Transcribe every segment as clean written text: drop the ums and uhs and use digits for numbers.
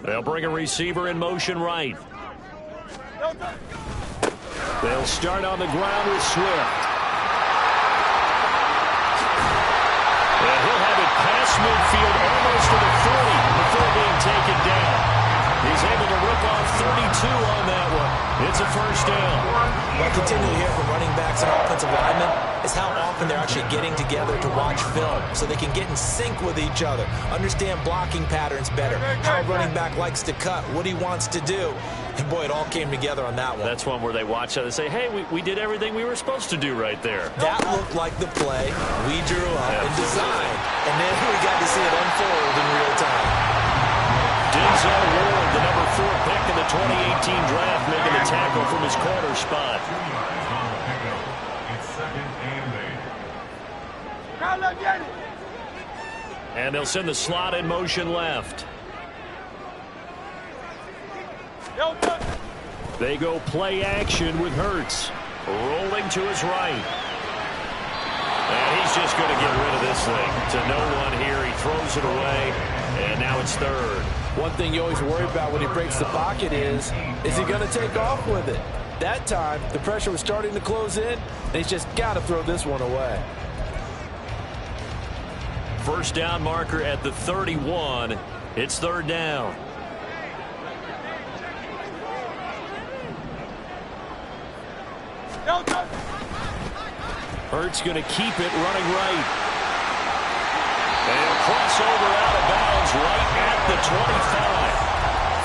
They'll bring a receiver in motion right. They'll start on the ground with Swift. And he'll have it past midfield almost to the 40 before being taken down. He's able to rip off 32 on that one. It's a first down. What I continually hear from running backs and offensive linemen is how often they're actually getting together to watch film so they can get in sync with each other, understand blocking patterns better, how a running back likes to cut, what he wants to do. And, boy, it all came together on that one. That's one where they watch out and say, hey, we did everything we were supposed to do right there. That looked like the play we drew up and designed. And then we got to see it unfold in real time. Denzel Ward, the number 4 pick in the 2018 draft, making the tackle from his corner spot. And they'll send the slot in motion left. They go play action with Hurts. Rolling to his right. And he's just going to get rid of this thing. To no one here. He throws it away. And now it's third. One thing you always worry about when he breaks the pocket is he going to take off with it? That time, the pressure was starting to close in, and he's just got to throw this one away. First down marker at the 31. It's third down. Hurts going to keep it running right. And crossover out of bounds right at the 25.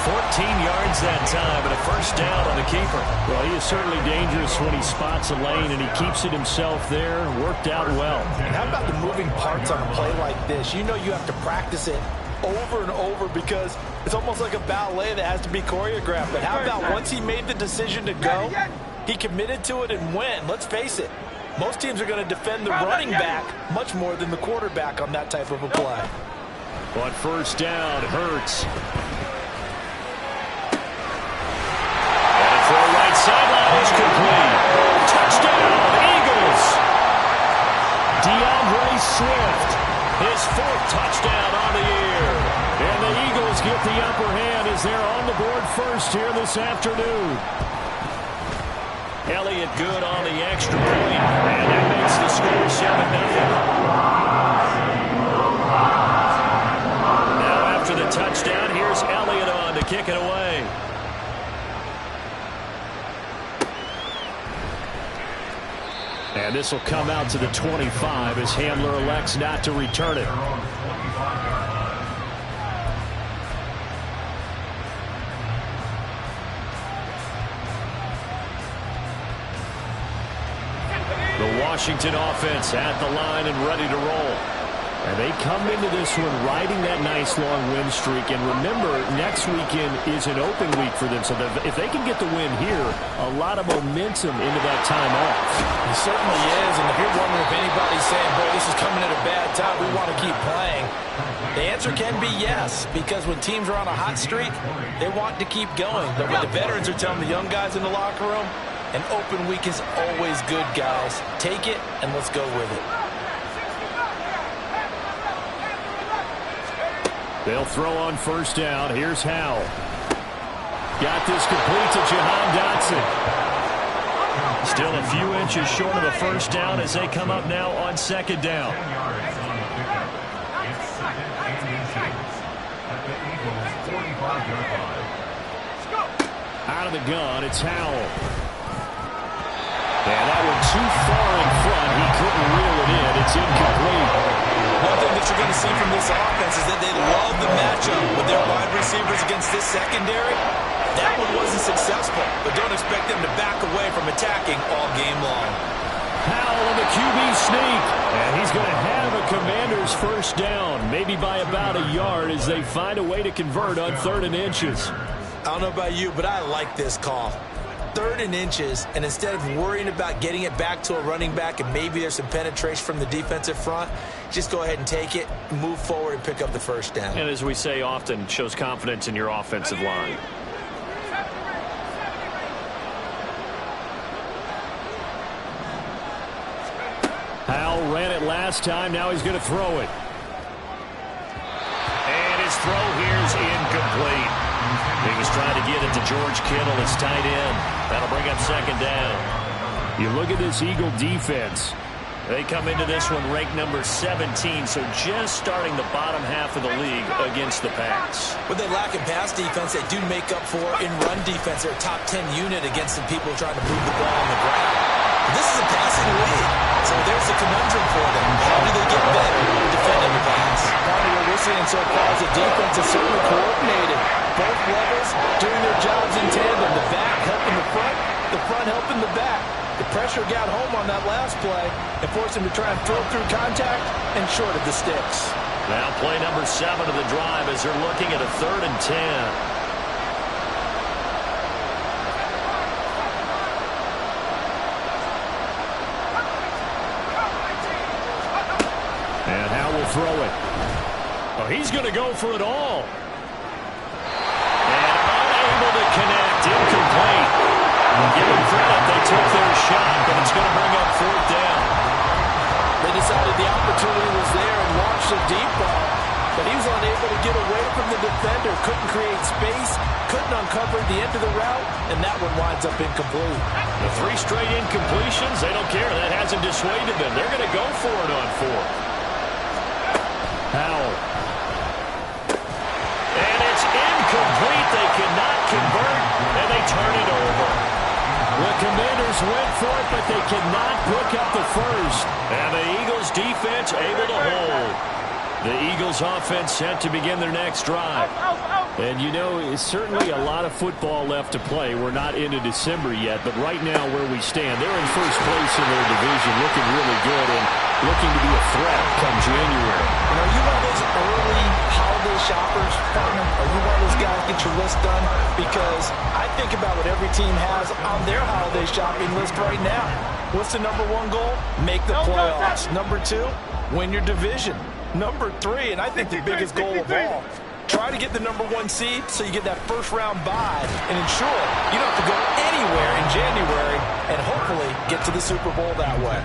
14 yards that time, and a first down on the keeper. Well, he is certainly dangerous when he spots a lane, and he keeps it himself there. Worked out well. And how about the moving parts on a play like this? You know you have to practice it over and over because it's almost like a ballet that has to be choreographed. But how about once he made the decision to go, he committed to it and went. Let's face it, most teams are going to defend the running back much more than the quarterback on that type of a play. On first down, Hurts. And a throw right sideline is complete. Touchdown, Eagles. DeAndre Swift, his 4th touchdown on the year. And the Eagles get the upper hand as they're on the board first here this afternoon. Elliott good on the extra point, and that makes the score 7-0. Now after the touchdown, here's Elliott on to kick it away. And this will come out to the 25 as Hamler elects not to return it. Washington offense at the line and ready to roll. And they come into this one riding that nice long win streak. And remember, next weekend is an open week for them. So that if they can get the win here, a lot of momentum into that time off. It certainly is. And if you're wondering if anybody's saying, boy, this is coming at a bad time, we want to keep playing, the answer can be yes. Because when teams are on a hot streak, they want to keep going. But what the veterans are telling the young guys in the locker room, an open week is always good, guys. Take it, and let's go with it. They'll throw on first down. Here's Howell. Got this complete to Jahan Dotson. Still a few inches short of a first down as they come up now on second down. Out of the gun, it's Howell. And that one too far in front. He couldn't reel it in. It's incomplete. One thing that you're going to see from this offense is that they love the matchup with their wide receivers against this secondary. That one wasn't successful, but don't expect them to back away from attacking all game long. Howell in the QB sneak. And he's going to have a Commander's first down, maybe by about a yard as they find a way to convert on 3rd and inches. I don't know about you, but I like this call. 3rd and inches, and instead of worrying about getting it back to a running back and maybe there's some penetration from the defensive front, just go ahead and take it, move forward, and pick up the first down. And as we say often, shows confidence in your offensive line. ran it last time. Now he's going to throw it. And his throw here is incomplete. He was trying to get it to George Kittle, his tight end. That'll bring up second down. You look at this Eagle defense. They come into this one ranked number 17, so just starting the bottom half of the league against the pass. With they lack in pass defense, they do make up for in run defense. They're a top 10 unit against the people trying to move the ball on the ground. But this is a passing league, so there's a conundrum for them. How do they get better defending the pass? Part of what we're seeing so far is the defense is certainly coordinated. Both levels doing their jobs in tandem. The back helping the front helping the back. The pressure got home on that last play and forced him to try and throw through contact and short of the sticks. Now play number 7 of the drive as they're looking at a 3rd and 10. And Howell will throw it. Oh, he's going to go for it all. And unable to connect. Incomplete. Give them credit. They took their shot, but it's going to bring up 4th down. They decided the opportunity was there and launched a deep ball, but he was unable to get away from the defender. Couldn't create space, couldn't uncover the end of the route, and that one winds up incomplete. The 3 straight incompletions, they don't care. That hasn't dissuaded them. They're going to go for it on 4th. Howell. And it's incomplete. They cannot convert, and they turn it over. The Commanders went for it, but they cannot pick up the first. And the Eagles defense able to hold. The Eagles offense set to begin their next drive. And you know, it's certainly a lot of football left to play. We're not into December yet, but right now where we stand, they're in first place in their division, looking really good and looking to be a threat come January. And are you one of those early holiday shoppers, partner? Are you one of those guys get your list done? Because I think about what every team has on their holiday shopping list right now. What's the number 1 goal? Make the playoffs. Number 2, win your division. Number 3, and I think the biggest goal of all, try to get the number 1 seed so you get that first round bye and ensure you don't have to go anywhere in January and hopefully get to the Super Bowl that way.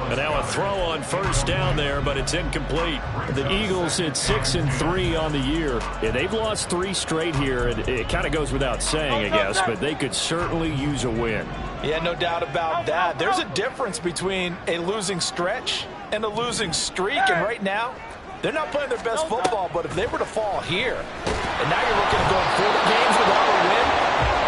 And now a throw on 1st down there, but it's incomplete. The Eagles at 6-3 on the year. Yeah, they've lost 3 straight here. It kind of goes without saying, I guess, but they could certainly use a win. Yeah, no doubt about that. There's a difference between a losing stretch and a losing streak, and right now, they're not playing their best football, but if they were to fall here, and now you're looking at going 40 games without a win,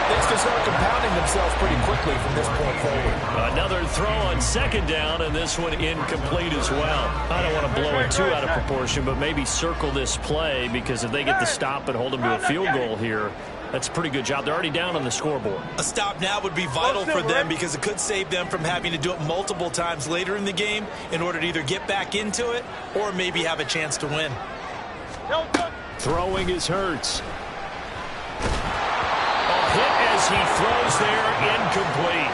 things can start compounding themselves pretty quickly from this point forward. Another throw on 2nd down, and this one incomplete as well. I don't want to blow it too out of proportion, but maybe circle this play, because if they get the stop and hold them to a field goal here, that's a pretty good job. They're already down on the scoreboard. A stop now would be vital for them because it could save them from having to do it multiple times later in the game in order to either get back into it or maybe have a chance to win. Throwing is Hurts. A hit as he throws there, incomplete.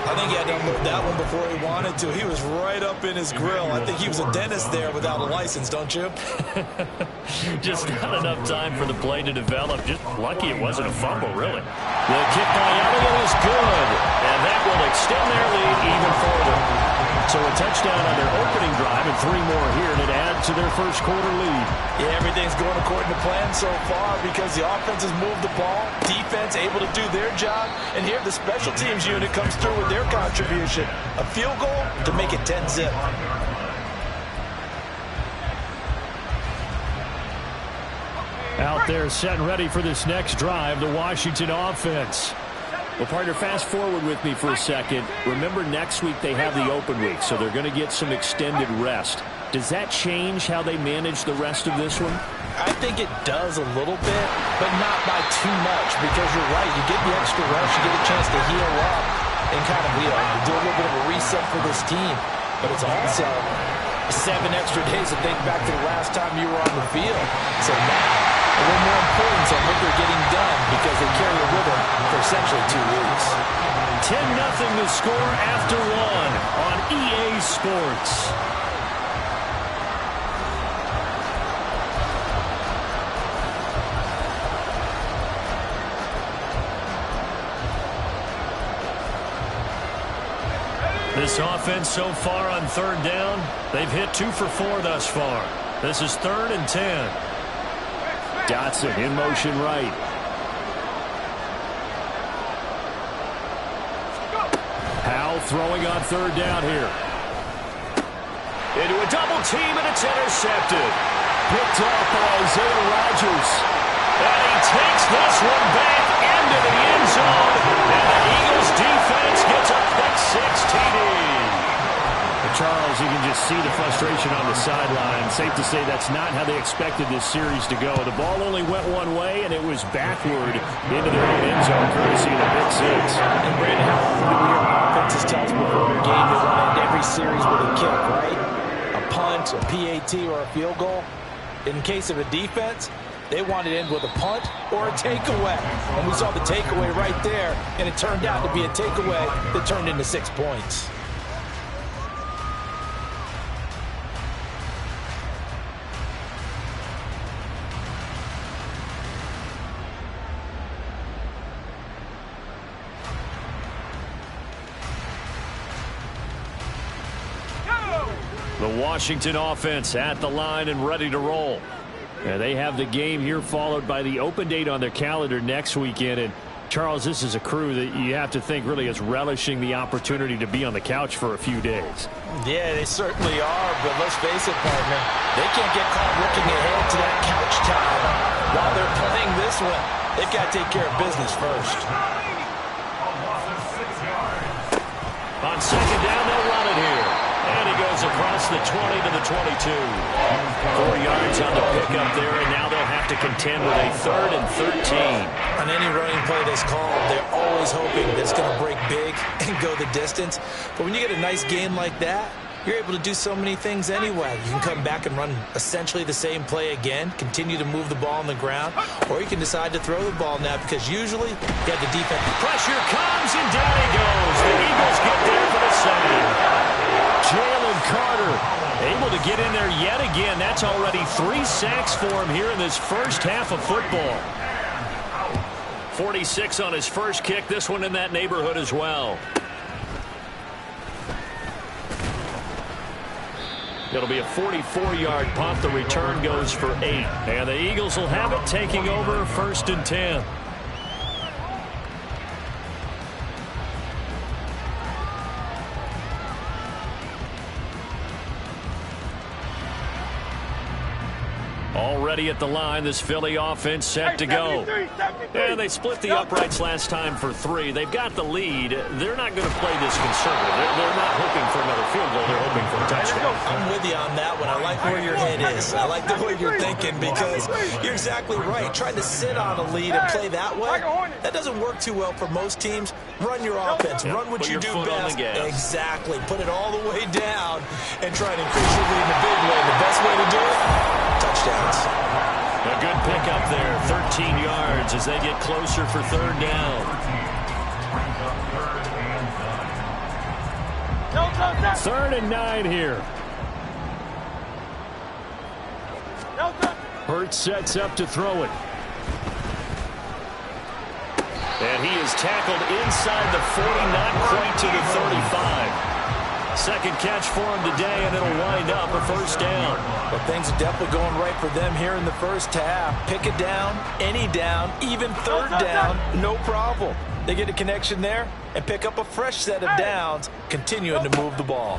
I think he had to unload that one before he wanted to. He was right up in his grill. I think he was a dentist there without a license, don't you? Just not enough time for the play to develop. Just lucky it wasn't a fumble, really. The kick by Elliott is good, and that will extend their lead even further. So a touchdown on their opening drive and 3 more here to add to their first quarter lead. Yeah, everything's going according to plan so far because the offense has moved the ball, defense able to do their job, and here the special teams unit comes through with their contribution. A field goal to make it 10-zip. Out there set and ready for this next drive, the Washington offense. Well, partner, fast forward with me for a second. Remember, next week they have the open week, so they're going to get some extended rest. Does that change how they manage the rest of this one? I think it does a little bit, but not by too much, because you're right. You get the extra rest, you get a chance to heal up and kind of, do a little bit of a reset for this team. But it's also 7 extra days to think back to the last time you were on the field. So now, a little more importance on what they're getting done because they carry it with them for essentially 2 weeks. 10-0 the score after 1 on EA Sports. The This offense so far on third down, they've hit 2 for 4 thus far. This is 3rd and 10. Dotson in motion right. Powell throwing on third down here. Into a double team, and it's intercepted. Picked up by Isaiah Rodgers. And he takes this one back into the end zone. And the Eagles defense gets a pick-6 TD. Charles, you can just see the frustration on the sideline. Safe to say that's not how they expected this series to go. The ball only went one way, and it was backward into their own end zone, courtesy of the pick-6. And Brandon, how often do we hear offenses tell us before a game they want to end every series with a kick, right? A punt, a PAT, or a field goal. In case of a defense, they want it in with a punt or a takeaway. And we saw the takeaway right there, and it turned out to be a takeaway that turned into 6 points. The Washington offense at the line and ready to roll. And they have the game here followed by the open date on their calendar next weekend. And Charles, this is a crew that you have to think really is relishing the opportunity to be on the couch for a few days. Yeah, they certainly are, but let's face it, partner, they can't get caught looking ahead to that couch time while they're playing this one. They've got to take care of business first. On second down, they'll run it here. And he goes across the 20 to the 22. 4 yards on the pickup there, and now they'll have to contend with a 3rd and 13. On any running play that's called, they're always hoping that it's going to break big and go the distance. But when you get a nice game like that, you're able to do so many things anyway. You can come back and run essentially the same play again, continue to move the ball on the ground, or you can decide to throw the ball now because usually you have the defense. Pressure comes, and down he goes. The Eagles get there for the save. Jalen Carter able to get in there yet again. That's already 3 sacks for him here in this first half of football. 46 on his first kick. This one in that neighborhood as well. It'll be a 44-yard punt. The return goes for 8. And the Eagles will have it, taking over 1st and 10. Already at the line, this Philly offense set to go. And they split the uprights last time for 3. They've got the lead. They're not going to play this conservative. They're not hoping for another field goal. They're hoping for a touchdown. I'm with you on that one. I like where your head is. I like the way you're thinking because you're exactly right. Trying to sit on a lead and play that way, that doesn't work too well for most teams. Run your offense. Run what you do best. Exactly. Put it all the way down and try to increase your lead in a big way. The best way to do it, touchdowns. A good pickup there, 13 yards as they get closer for 3rd down. 3rd and 9 here. Hurts sets up to throw it. And he is tackled inside the 40, not quite to the 35. Second catch for him today, and it'll wind up a 1st down. But things are definitely going right for them here in the first half. Pick a down, any down, even 3rd down, no problem. They get a connection there and pick up a fresh set of downs, continuing to move the ball.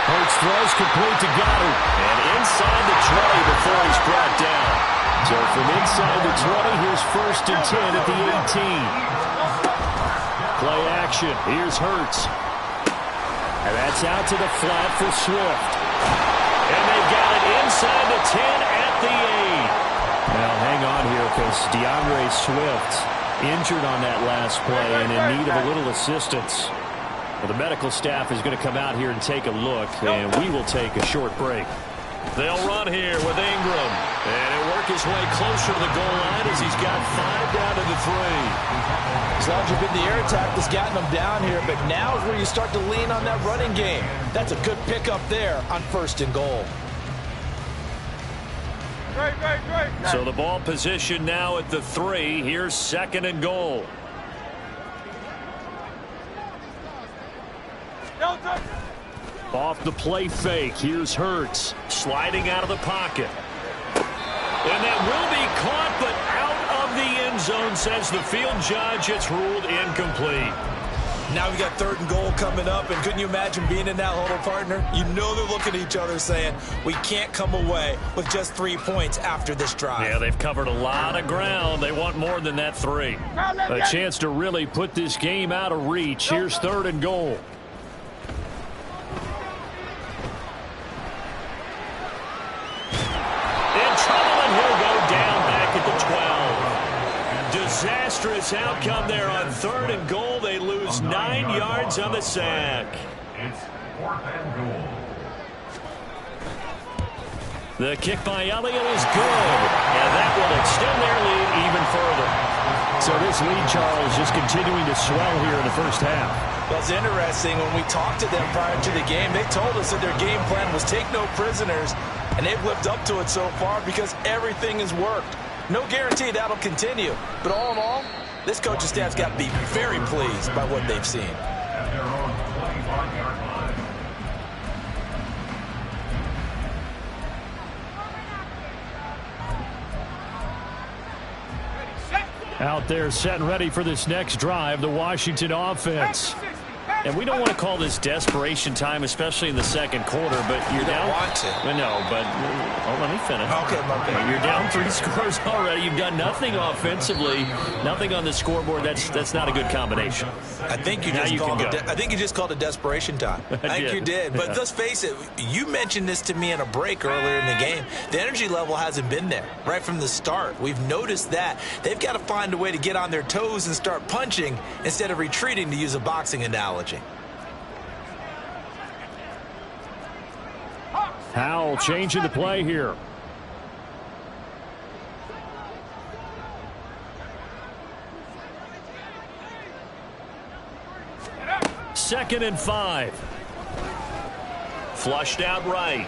Hurts throws complete to Goddard. And inside the 20 before he's brought down. So from inside the 20, here's 1st and 10 at the 18. Play action. Here's Hurts. And that's out to the flat for Swift. And they've got it inside the 10 at the 8. Now hang on here because DeAndre Swift injured on that last play and in need of a little assistance. Well, the medical staff is going to come out here and take a look, and we will take a short break. They'll run here with Ingram. And he'll work his way closer to the goal line as he's got 5 down to the 3. As long as you've been the air attack that's gotten them down here, but now is where you start to lean on that running game. That's a good pickup there on 1st and goal. So the ball position now at the 3. Here's 2nd and goal. Off the play fake, here's Hurts. Sliding out of the pocket. And that will be caught, but out of the end zone, says the field judge. It's ruled incomplete. Now we've got 3rd and goal coming up, and couldn't you imagine being in that huddle, partner? You know they're looking at each other saying, we can't come away with just 3 points after this drive. Yeah, they've covered a lot of ground. They want more than that 3. A chance to really put this game out of reach. Here's 3rd and goal. In trouble, and he'll go down back at the 12. Disastrous outcome there on 3rd and goal. They lose 9 yards on the sack. It's 4th and goal. The kick by Elliott is good, and that will extend their lead even further. So this lead, Charles, just continuing to swell here in the first half. Well, it's interesting. When we talked to them prior to the game, they told us that their game plan was take no prisoners, and they've lived up to it so far because everything has worked. No guarantee that'll continue. But all in all, this coaching staff's got to be very pleased by what they've seen. At their own 25-yard line. Out there set and ready for this next drive, the Washington offense. And we don't want to call this desperation time, especially in the second quarter, but you're down. Want to. No, but let me finish. Okay, my bad. You're down 3 scores already. You've done nothing offensively, nothing on the scoreboard. That's not a good combination. I think you Now just you called can it. I think you just called it desperation time. I think did. you did. But Yeah. let's face it. You mentioned this to me in a break earlier in the game. The energy level hasn't been there right from the start. We've noticed that they've got to find a way to get on their toes and start punching instead of retreating, to use a boxing analogy. Howell changing the play here. Second and 5. Flushed out right.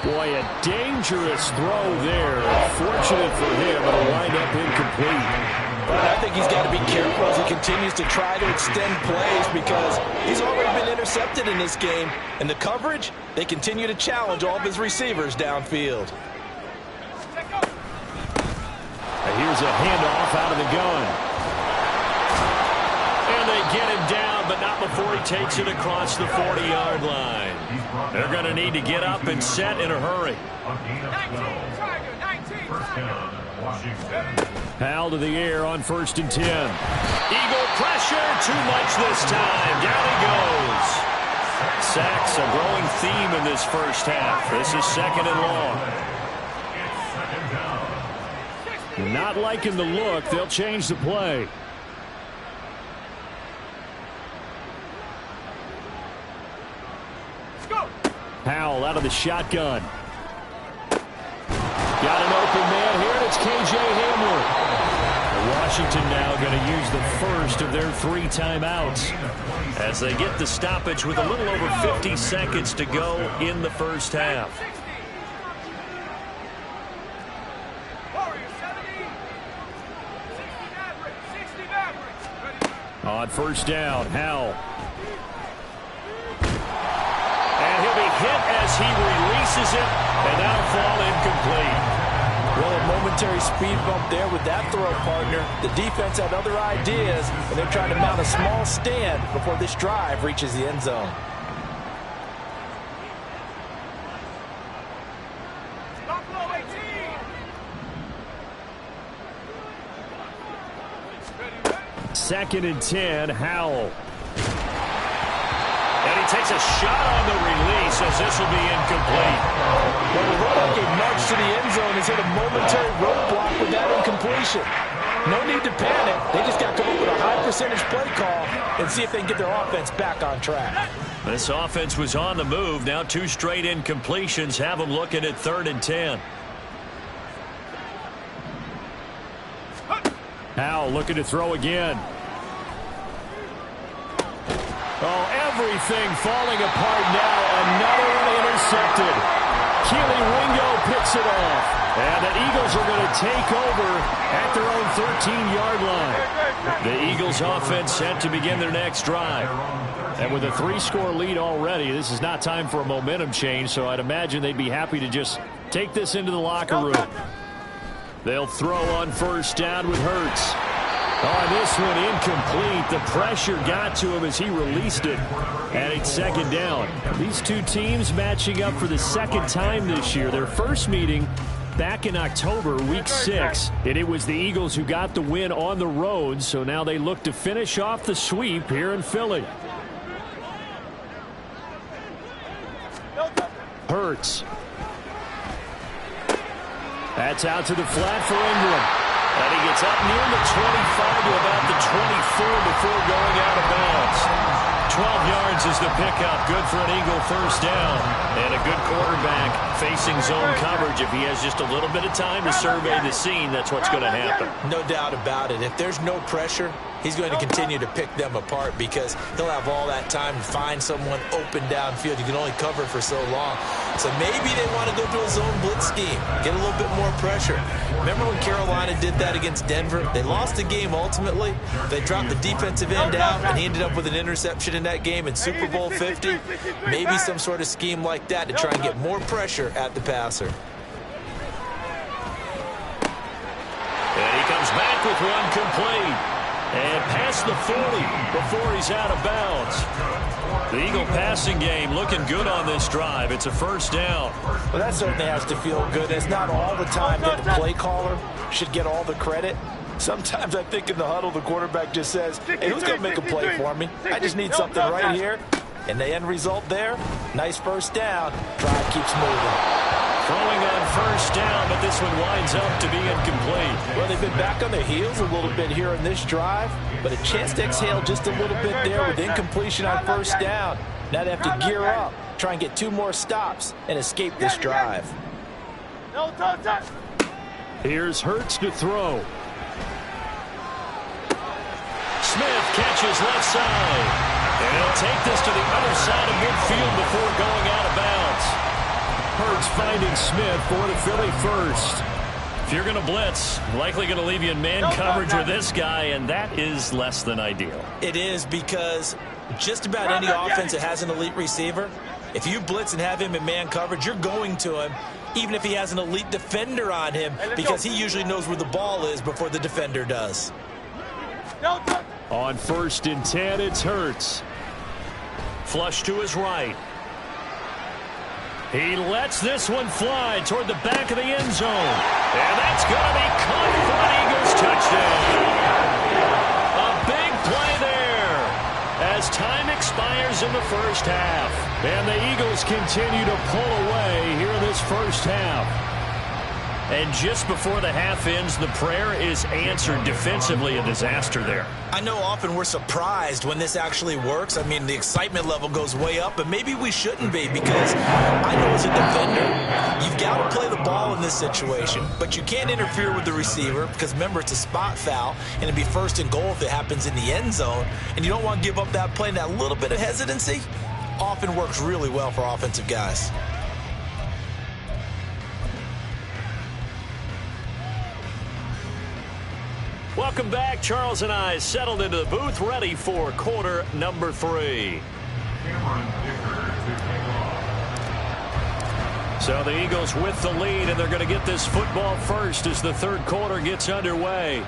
Boy, a dangerous throw there. Fortunate for him, it'll wind up incomplete. But I think he's got to be careful as he continues to try to extend plays because he's already been intercepted in this game. And the coverage, they continue to challenge all of his receivers downfield. Here's a handoff out of the gun. And they get him down, but not before he takes it across the 40-yard line. They're going to need to get up and set in a hurry. A gain of 12. First down, Washington. Howell to the air on 1st and 10. Eagle pressure, too much this time. Down he goes. Sacks, a growing theme in this first half. This is 2nd and long. It's 2nd down. Not liking the look. They'll change the play. Howell out of the shotgun. Got an open man here, and it's K.J. Hamler. Washington now going to use the first of their 3 timeouts As they get the stoppage with a little over 50 seconds to go in the first half. On 1st down, Howell. And he'll be hit as he releases it, and that'll fall incomplete. Well, a momentary speed bump there with that throw, partner. The defense had other ideas, and they're trying to mount a small stand before this drive reaches the end zone. Second and 10, Howell. And he takes a shot on the release as this will be incomplete. Well, it looked like a nudge to the end zone has hit a momentary roadblock with that incompletion. No need to panic. They just got to come up with a high percentage play call and see if they can get their offense back on track. This offense was on the move. Now 2 straight incompletions have them looking at 3rd and 10. Howell looking to throw again. Oh, everything falling apart now. Another one intercepted. Keely Ringo picks it off. And the Eagles are going to take over at their own 13-yard line. The Eagles offense set to begin their next drive. And with a 3-score lead already, this is not time for a momentum change, so I'd imagine they'd be happy to just take this into the locker room. They'll throw on first down with Hurts. On this one, incomplete. The pressure got to him as he released it. And it's second down. These two teams matching up for the second time this year. Their first meeting back in October, week 6. And it was the Eagles who got the win on the road. So now they look to finish off the sweep here in Philly. Hurts. That's out to the flat for Ingram. And he gets up near the 25 to about the 24 before going out of bounds. 12 yards is the pickup. Good for an Eagle first down. And a good quarterback facing zone coverage. If he has just a little bit of time to survey the scene, that's what's going to happen. No doubt about it. If there's no pressure, he's going to continue to pick them apart because he'll have all that time to find someone open downfield. You can only cover for so long. So maybe they want to go to a zone blitz scheme, get a little bit more pressure. Remember when Carolina did that against Denver? They lost the game ultimately. They dropped the defensive end out, and he ended up with an interception in that game in Super Bowl 50. Maybe some sort of scheme like that to try and get more pressure at the passer. And he comes back with one complete. And past the 40 before he's out of bounds. The Eagle passing game looking good on this drive. It's a first down. Well, that certainly has to feel good. It's not all the time that the play caller should get all the credit. Sometimes I think in the huddle, the quarterback just says, hey, who's going to make a play for me? I just need something right here. And the end result there, nice first down. Drive keeps moving. Throwing on first down, but this one winds up to be incomplete. Well, they've been back on their heels a little bit here in this drive, but a chance to exhale just a little bit there with incompletion on first down. Now they have to gear up, try and get 2 more stops, and escape this drive. Here's Hurts to throw. Smith catches left side. And he'll take this to the other side of midfield before going out of bounds. Hurts finding Smith for the Philly first. If you're going to blitz, likely going to leave you in man coverage with this guy, and that is less than ideal. It is because just about any offense that has an elite receiver, if you blitz and have him in man coverage, you're going to him, even if he has an elite defender on him, because he usually knows where the ball is before the defender does. On 1st and 10, it's Hurts. Flush to his right. He lets this one fly toward the back of the end zone. And that's going to be caught for an Eagles touchdown. A big play there as time expires in the first half. And the Eagles continue to pull away here in this first half. And just before the half ends, the prayer is answered. Defensively, a disaster there. I know often we're surprised when this actually works. I mean, the excitement level goes way up, but maybe we shouldn't be because I know as a defender, you've got to play the ball in this situation, but you can't interfere with the receiver because, remember, it's a spot foul, and it'd be 1st and goal if it happens in the end zone, and you don't want to give up that play. And that little bit of hesitancy often works really well for offensive guys. Welcome back. Charles and I settled into the booth, ready for quarter number 3. So the Eagles with the lead, and they're going to get this football first as the 3rd quarter gets underway.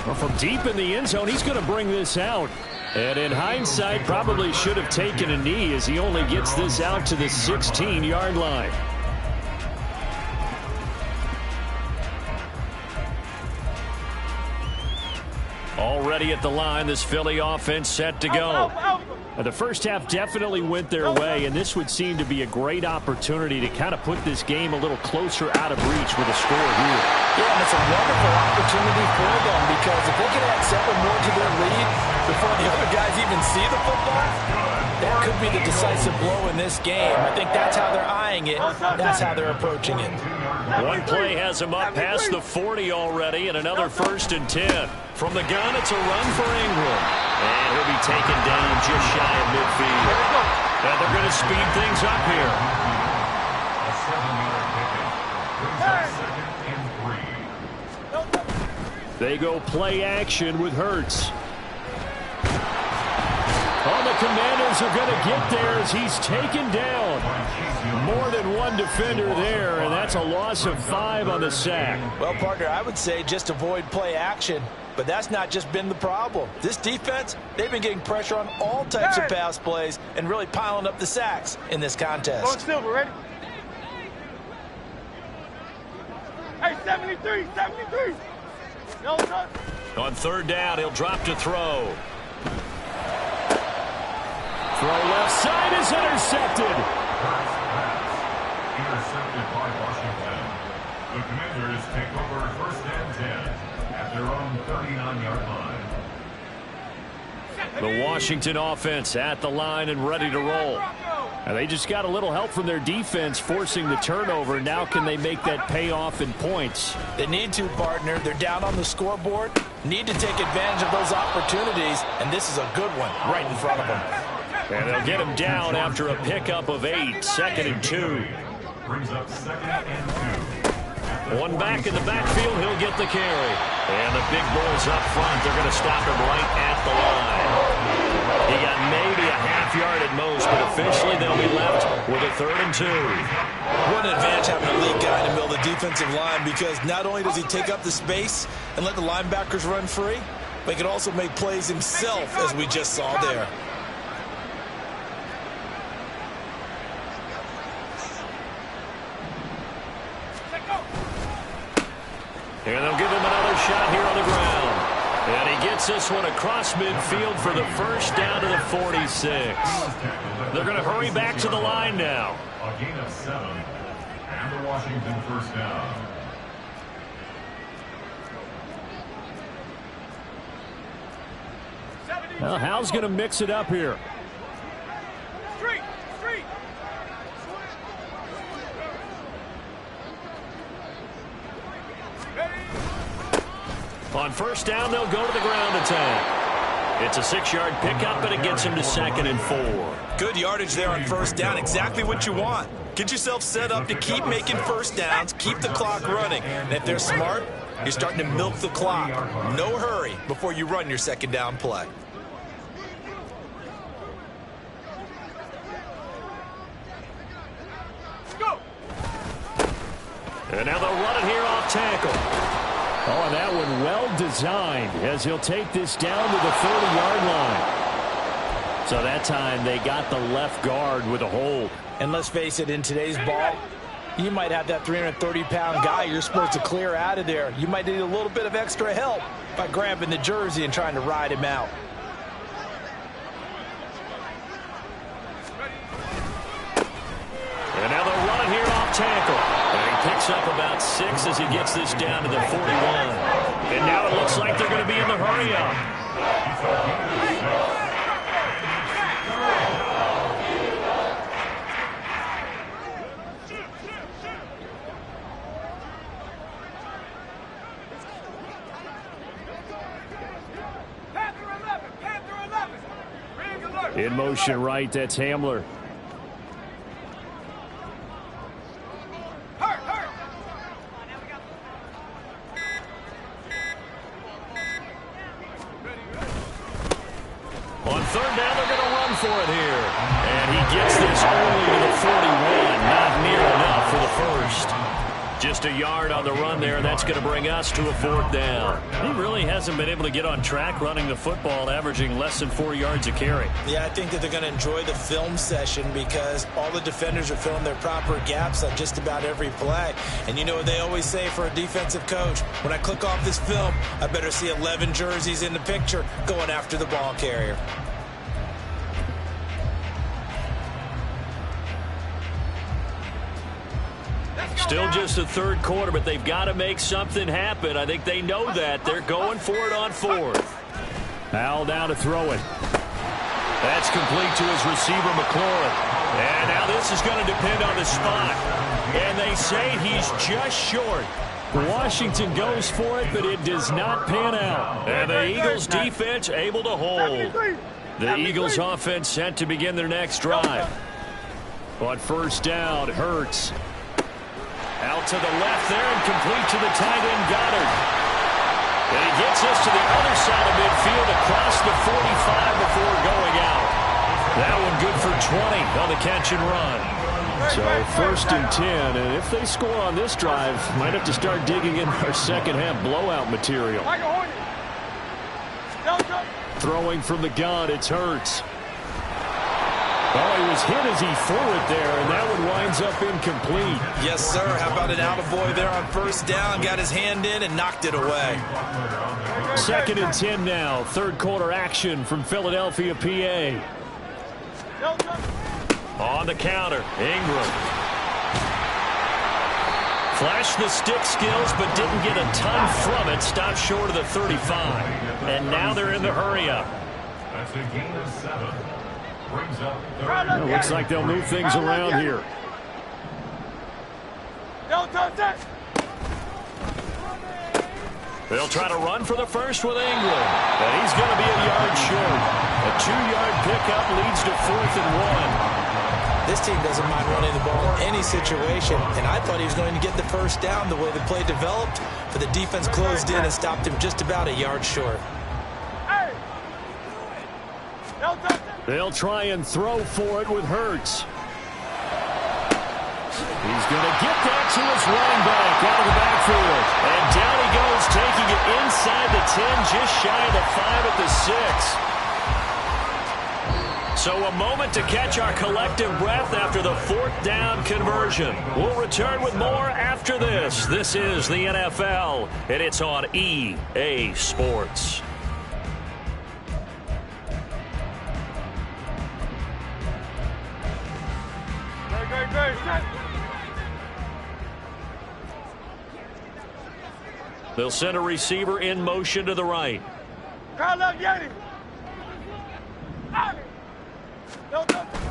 Well, from deep in the end zone, he's going to bring this out. And in hindsight, probably should have taken a knee as he only gets this out to the 16-yard line. Already at the line, this Philly offense set to go. The first half definitely went their way, and this would seem to be a great opportunity to kind of put this game a little closer out of reach with a score here. Yeah, and it's a wonderful opportunity for them because if they can add 7 more to their lead before the other guys even see the football, that could be the decisive blow in this game. I think that's how they're eyeing it. That's how they're approaching it. One play has him up past the 40 already, and another 1st and 10. From the gun, it's a run for Ingram. And he'll be taken down just shy of midfield. And they're going to speed things up here. They go play action with Hurts. Oh, the Commanders are going to get there as he's taken down. More than one defender there, and that's a loss of 5 on the sack. Well, partner, I would say just avoid play action, but that's not just been the problem. This defense, they've been getting pressure on all types of pass plays and really piling up the sacks in this contest. Going Silver, ready? Hey, 73, 73. No, son. On third down, he'll drop to throw. Throw left side is intercepted. Intercepted by Washington. The Commanders take over 1st and 10 at their own 39-yard line. The Washington offense at the line and ready to roll. And they just got a little help from their defense forcing the turnover. Now can they make that pay off in points? They need to, partner. They're down on the scoreboard. Need to take advantage of those opportunities, and this is a good one right in front of them. And they'll get him down after a pickup of 8, 2nd and 2. Brings up 2nd and 2. One back in the backfield, he'll get the carry. And the big boys up front, they're going to stop him right at the line. He got maybe a half yard at most, but officially they'll be left with a 3rd and 2. What an advantage having a lead guy in the middle of the defensive line, because not only does he take up the space and let the linebackers run free, but he can also make plays himself, as we just saw there. And they'll give him another shot here on the ground. And he gets this one across midfield for the first down to the 46. They're going to hurry back to the line now. A gain of 7. And the Washington 1st down. Well, Hal's going to mix it up here. Street, street. On first down, they'll go to the ground attack. It's a 6-yard pickup, but it gets him to 2nd and 4. Good yardage there on first down. Exactly what you want. Get yourself set up to keep making first downs, keep the clock running. And if they're smart, you're starting to milk the clock. No hurry before you run your 2nd down play. Go. And now they'll run it here off tackle. Oh, and that one well designed as he'll take this down to the 30-yard line. So that time they got the left guard with a hold. And let's face it, in today's ball, you might have that 330-pound guy you're supposed to clear out of there. You might need a little bit of extra help by grabbing the jersey and trying to ride him out. And now they'll run it here off tackle. And he picks up about 6 as he gets this down to the 41. And now it looks like they're going to be in the hurry-up. In motion right, that's Hamler. On third down, they're going to run for it here. And he gets this only to the 41. Not near enough for the first. Just a yard on the run there. That's going to bring us to a 4th down. He really hasn't been able to get on track running the football, averaging less than 4 yards a carry. Yeah, I think that they're going to enjoy the film session because all the defenders are filling their proper gaps on just about every play. And you know what they always say for a defensive coach? When I click off this film, I better see 11 jerseys in the picture going after the ball carrier. Still just the 3rd quarter, but they've got to make something happen. I think they know that. They're going for it on 4th. Hal down to throw it. That's complete to his receiver, McLaurin. And now this is going to depend on the spot. And they say he's just short. Washington goes for it, but it does not pan out. And the Eagles defense able to hold. The Eagles offense set to begin their next drive. On first down, Hurts. Out to the left there and complete to the tight end, Goddard. And he gets us to the other side of midfield across the 45 before going out. That one good for 20 on the catch and run. So 1st and 10, and if they score on this drive, might have to start digging in our second half blowout material. Throwing from the gun, it's Hurts. Oh, he was hit as he threw it there, and that one winds up incomplete. Yes, sir. How about an attaboy there on 1st down? Got his hand in and knocked it away. 2nd and 10 now. 3rd quarter action from Philadelphia, PA. On the counter, Ingram. Flashed the stick skills, but didn't get a ton from it. Stopped short of the 35. And now they're in the hurry-up. That's a gain of 7. Brings up It looks like they'll move things around here. They'll try to run for the first with Ingram. And he's going to be a yard short. A 2-yard pickup leads to 4th and 1. This team doesn't mind running the ball in any situation, and I thought he was going to get the 1st down the way the play developed, but the defense closed in and stopped him just about a yard short. They'll try and throw for it with Hurts. He's going to get that to his running back out of the backfield. And down he goes, taking it inside the 10, just shy of the 5 at the 6. So a moment to catch our collective breath after the 4th down conversion. We'll return with more after this. This is the NFL, and it's on EA Sports. They'll send a receiver in motion to the right.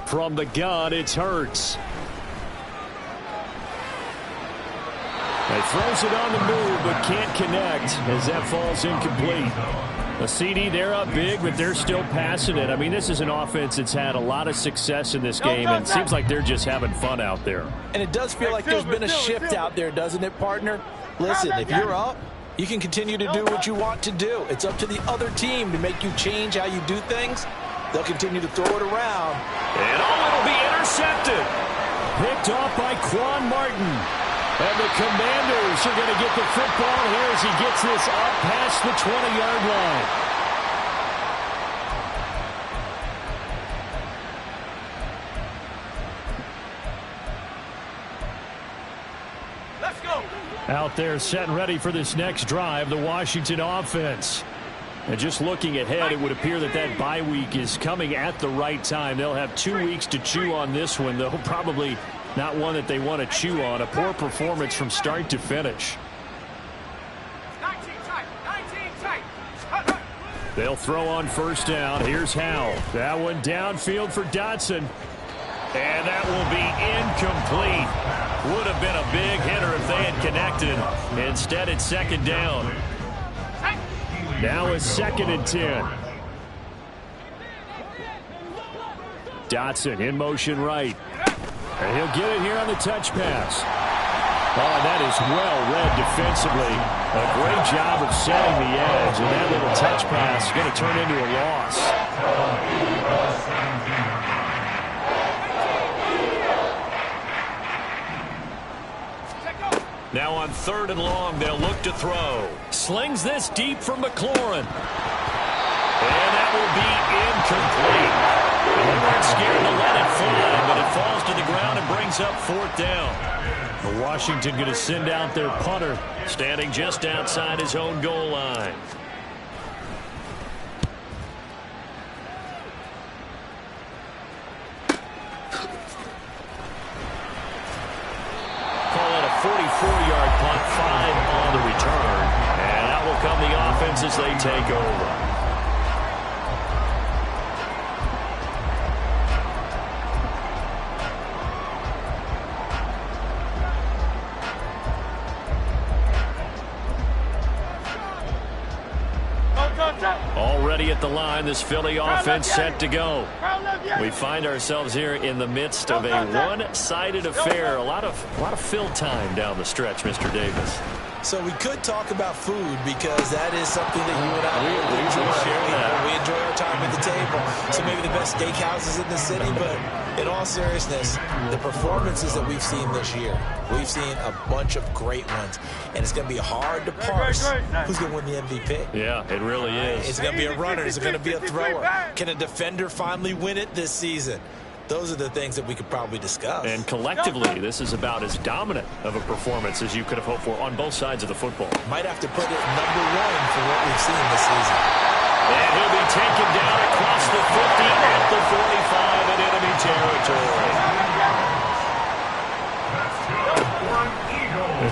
From the gun, it's Hurts. He throws it on the move, but can't connect as that falls incomplete. A CD, they're up big, but they're still passing it. I mean, this is an offense that's had a lot of success in this game, and it seems like they're just having fun out there. And it does feel like there's been a shift out there, doesn't it, partner? Listen, if you're up, you can continue to do what you want to do. It's up to the other team to make you change how you do things. They'll continue to throw it around. And it'll be intercepted. Picked off by Quan Martin. And the Commanders are going to get the football here as he gets this up past the 20-yard line. Let's go. Out there set and ready for this next drive, the Washington offense. And just looking ahead, it would appear that that bye week is coming at the right time. They'll have 2 weeks to chew on this one, though probably not one that they want to chew on. A poor performance from start to finish. 19 tight. They'll throw on 1st down. Here's Howell. That one downfield for Dotson. And that will be incomplete. Would have been a big hitter if they had connected. Instead, it's 2nd down. Now it's 2nd and 10. Dotson in motion right. And he'll get it here on the touch pass. Oh, that is well read defensively. A great job of setting the edge. And that little touch pass is going to turn into a loss. Now on 3rd and long, they'll look to throw. Slings this deep from McLaurin. And that will be incomplete. They weren't scared to let it fly, but it falls to the ground and brings up 4th down. Washington going to send out their punter, standing just outside his own goal line. Call it a 44-yard punt, 5 on the return. And out will come the offense as they take over. Already at the line, this Philly offense set to go. We find ourselves here in the midst of a one-sided affair. A lot of fill time down the stretch, Mr. Davis. So we could talk about food because that is something that you and I we enjoy. share that. We enjoy our time at the table. So maybe the best steakhouses in the city, but in all seriousness, the performances that we've seen this year, we've seen a bunch of great ones, and it's going to be hard to parse who's going to win the MVP. Yeah, it really is. Is it going to be a runner? Is it going to be a thrower? Can a defender finally win it this season? Those are the things that we could probably discuss. And collectively, this is about as dominant of a performance as you could have hoped for on both sides of the football. Might have to put it number one for what we've seen this season. And he'll be taken down across the 50 at the 45 in enemy territory.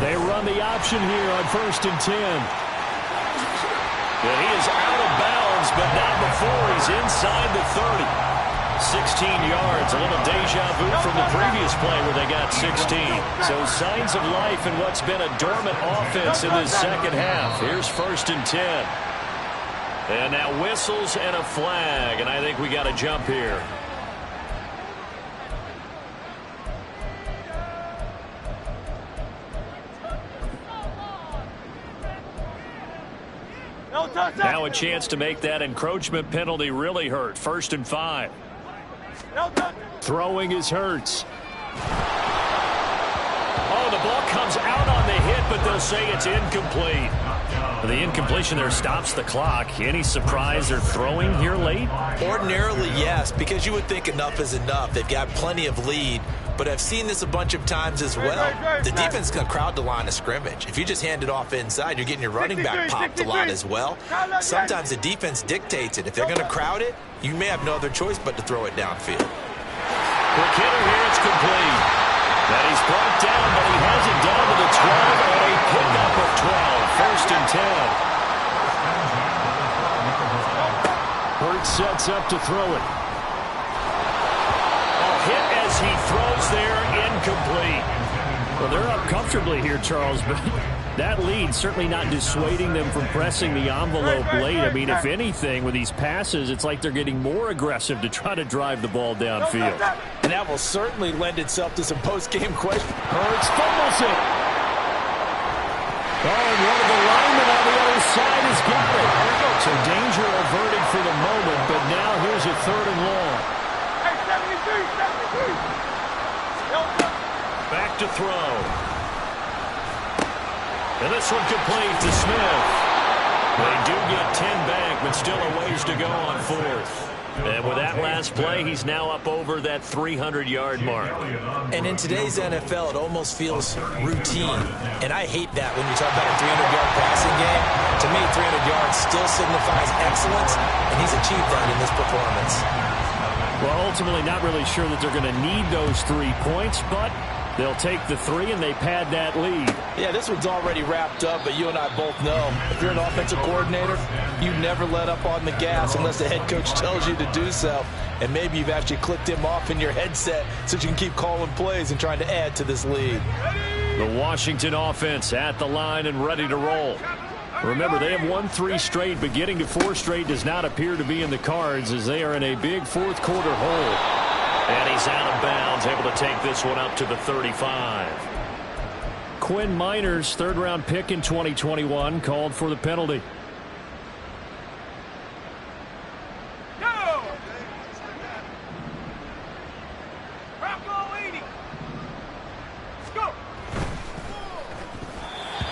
They run the option here on 1st and 10. And he is out of bounds, but not before he's inside the 30. 16 yards, a little deja vu from the previous play where they got 16. So signs of life in what's been a dormant offense in this second half. Here's 1st and 10. And now whistles and a flag, and I think we got a jump here. Now a chance to make that encroachment penalty really hurt. 1st and 5. Throwing is Hurts. Oh, the ball comes out on the hit, but they'll say it's incomplete. The incompletion there stops the clock. Any surprise they're throwing here late? Ordinarily, yes, because you would think enough is enough. They've got plenty of lead, but I've seen this a bunch of times as well. The defense can crowd the line of scrimmage. If you just hand it off inside, you're getting your running back popped a lot as well. Sometimes the defense dictates it. If they're going to crowd it, you may have no other choice but to throw it downfield. Quick hitter here, it's complete. And he's brought down, but he has it down to the 12 and a pickup of 12. 1st and 10. Hurts sets up to throw it. A hit as he throws there, incomplete. Well, they're up comfortably here, Charles, but that lead certainly not dissuading them from pressing the envelope late. I mean, if anything, with these passes, it's like they're getting more aggressive to try to drive the ball downfield. And that will certainly lend itself to some post-game questions. Hurts fumbles it. Oh, and one of the linemen on the other side has got it. So danger averted for the moment, but now here's a 3rd and long. Back to throw. And this one complete to Smith. They do get 10 back, but still a ways to go on 4th. And with that last play, he's now up over that 300-yard mark. And in today's NFL, it almost feels routine. And I hate that when you talk about a 300-yard passing game. To me, 300 yards still signifies excellence, and he's achieved that in this performance. Well, ultimately, not really sure that they're going to need those 3 points, but they'll take the 3 and they pad that lead. Yeah, this one's already wrapped up, but you and I both know if you're an offensive coordinator, you never let up on the gas unless the head coach tells you to do so. And maybe you've actually clicked him off in your headset so you can keep calling plays and trying to add to this lead. The Washington offense at the line and ready to roll. Remember, they have won 3 straight, but getting to 4 straight does not appear to be in the cards as they are in a big 4th quarter hole. And he's out of bounds, able to take this one up to the 35. Quinn Miners, 3rd-round pick in 2021, called for the penalty. Go! Bronco 80. Let's go.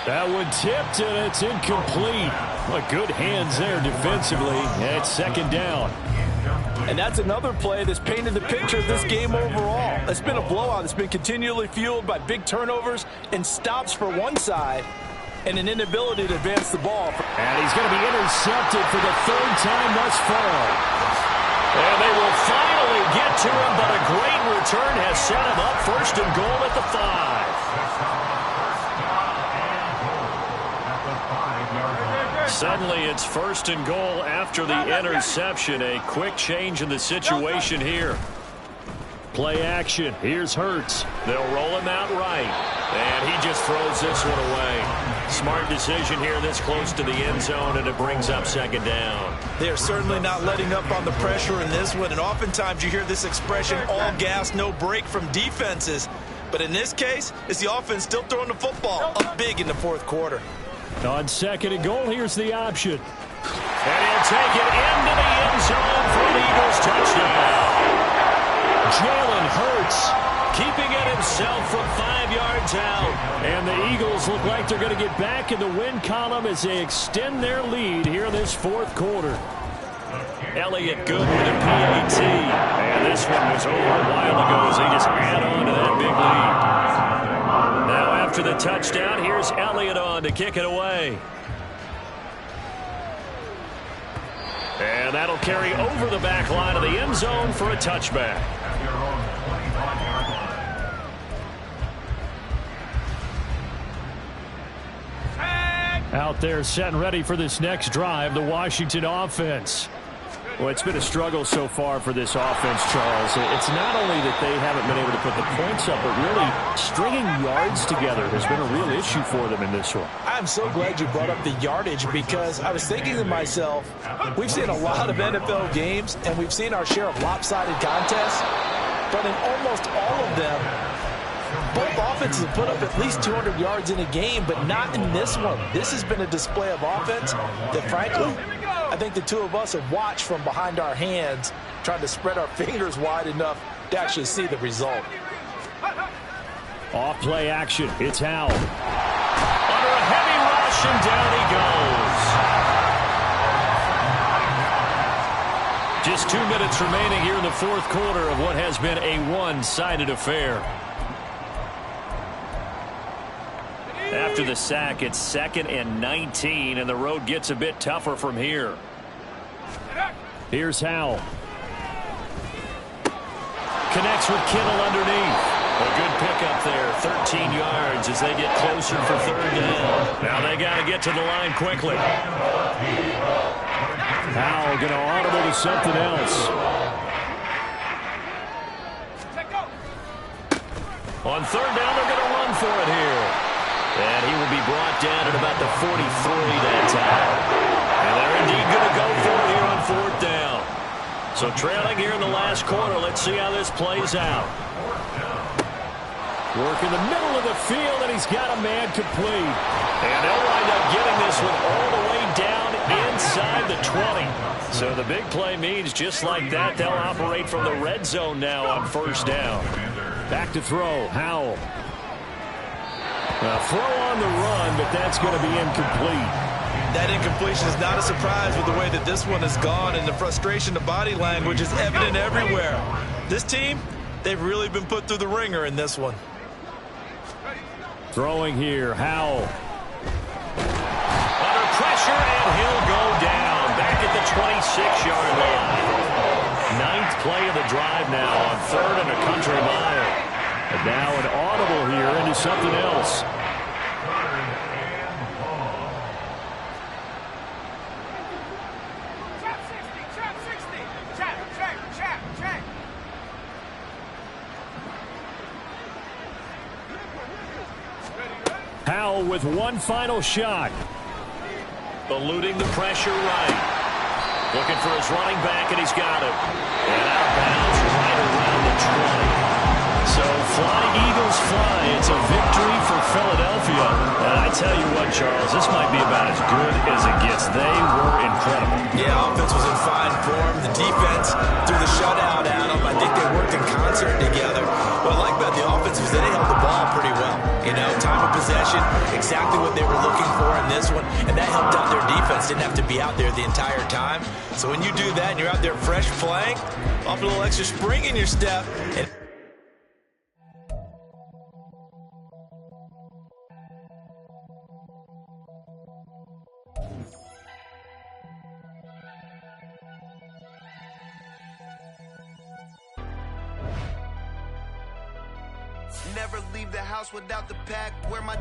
That one tipped, and it's incomplete. Well, good hands there defensively. And it's 2nd down. And that's another play that's painted the picture of this game overall. It's been a blowout. It's been continually fueled by big turnovers and stops for one side and an inability to advance the ball. And he's going to be intercepted for the 3rd time thus far. And they will finally get to him, but a great return has set him up 1st and goal at the 5. Suddenly it's 1st and goal after the interception. A quick change in the situation here. Play action. Here's Hurts. They'll roll him out right. And he just throws this one away. Smart decision here this close to the end zone, and it brings up 2nd down. They are certainly not letting up on the pressure in this one. And oftentimes you hear this expression, all gas, no break from defenses. But in this case, it's the offense still throwing the football up big in the fourth quarter. On second and goal, here's the option. And he'll take it into the end zone for an Eagles touchdown. Jalen Hurts keeping it himself from 5 yards out. And the Eagles look like they're going to get back in the win column as they extend their lead here in this fourth quarter. Elliott good with a PAT. And this one was over a while ago as they just add on to that big lead. Now after the touchdown, here's Elliott on to kick it away. And that'll carry over the back line of the end zone for a touchback. Out there set and ready for this next drive, the Washington offense. Well, it's been a struggle so far for this offense, Charles. It's not only that they haven't been able to put the points up, but really stringing yards together has been a real issue for them in this one. I'm so glad you brought up the yardage because I was thinking to myself, we've seen a lot of NFL games and we've seen our share of lopsided contests, but in almost all of them, both offenses have put up at least 200 yards in a game, but not in this one. This has been a display of offense that, frankly, I think the two of us have watched from behind our hands, trying to spread our fingers wide enough to actually see the result. Off play action. It's Howell. Under a heavy rush, and down he goes. Just 2 minutes remaining here in the fourth quarter of what has been a one-sided affair. After the sack, it's 2nd and 19, and the road gets a bit tougher from here. Here's Howell. Connects with Kittle underneath. A good pickup there, 13 yards as they get closer for third down. Now they got to get to the line quickly. Howell going to audible to something else. On third down, they're going to run for it here. And he will be brought down at about the 43 that time. And they're indeed going to go for it here on fourth down. So trailing here in the last quarter, let's see how this plays out. Work in the middle of the field, and he's got a man complete. And they'll wind up getting this one all the way down inside the 20. So the big play means just like that, they'll operate from the red zone now on first down. Back to throw, Howell. Throw on the run, but that's going to be incomplete. That incompletion is not a surprise with the way that this one has gone, and the frustration, the body language is evident everywhere. This team, they've really been put through the ringer in this one. Throwing here, Howell. Under pressure, and he'll go down. Back at the 26-yard line. 9th play of the drive now on 3rd and a country mile. And now an audible here into something else. Howell with one final shot. Eluding the pressure right. Looking for his running back, and he's got him. And out of bounds right around the 20. So fly, Eagles, fly. It's a victory for Philadelphia. And I tell you what, Charles, this might be about as good as it gets. They were incredible. Yeah, offense was in fine form. The defense threw the shutout at them. I think they worked in concert together. What I like about the offense was that they held the ball pretty well. You know, time of possession, exactly what they were looking for in this one. And that helped out their defense. Didn't have to be out there the entire time. So when you do that and you're out there fresh playing, off a little extra spring in your step. And never leave the house without the pack. Where my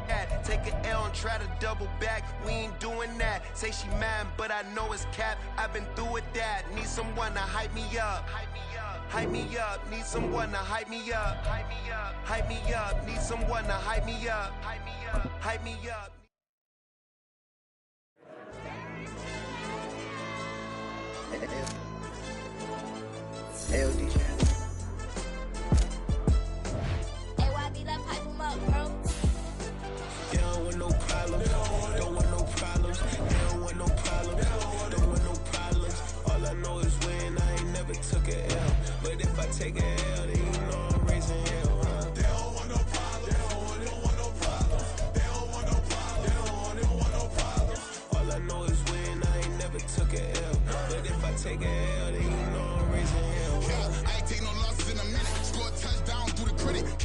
at? Take an L and try to double back. We ain't doing that. Say she mad, but I know it's cap. I've been through with that. Need someone to hype me up. Hype me up. Hype me up. Need someone to hype me up. Hype me up. Hype me up. Need someone to hype me up. Hype me up. Hype me up. LD. take a L, then you know I'm raising hell, huh? They don't want no problem. They don't want no problem. They don't want no problem. They don't want no problem. All I know is win. I ain't never took a L. But if I take a L, then you know I'm raising hell, huh? I ain't take no losses in a minute. Score a touchdown through the critic.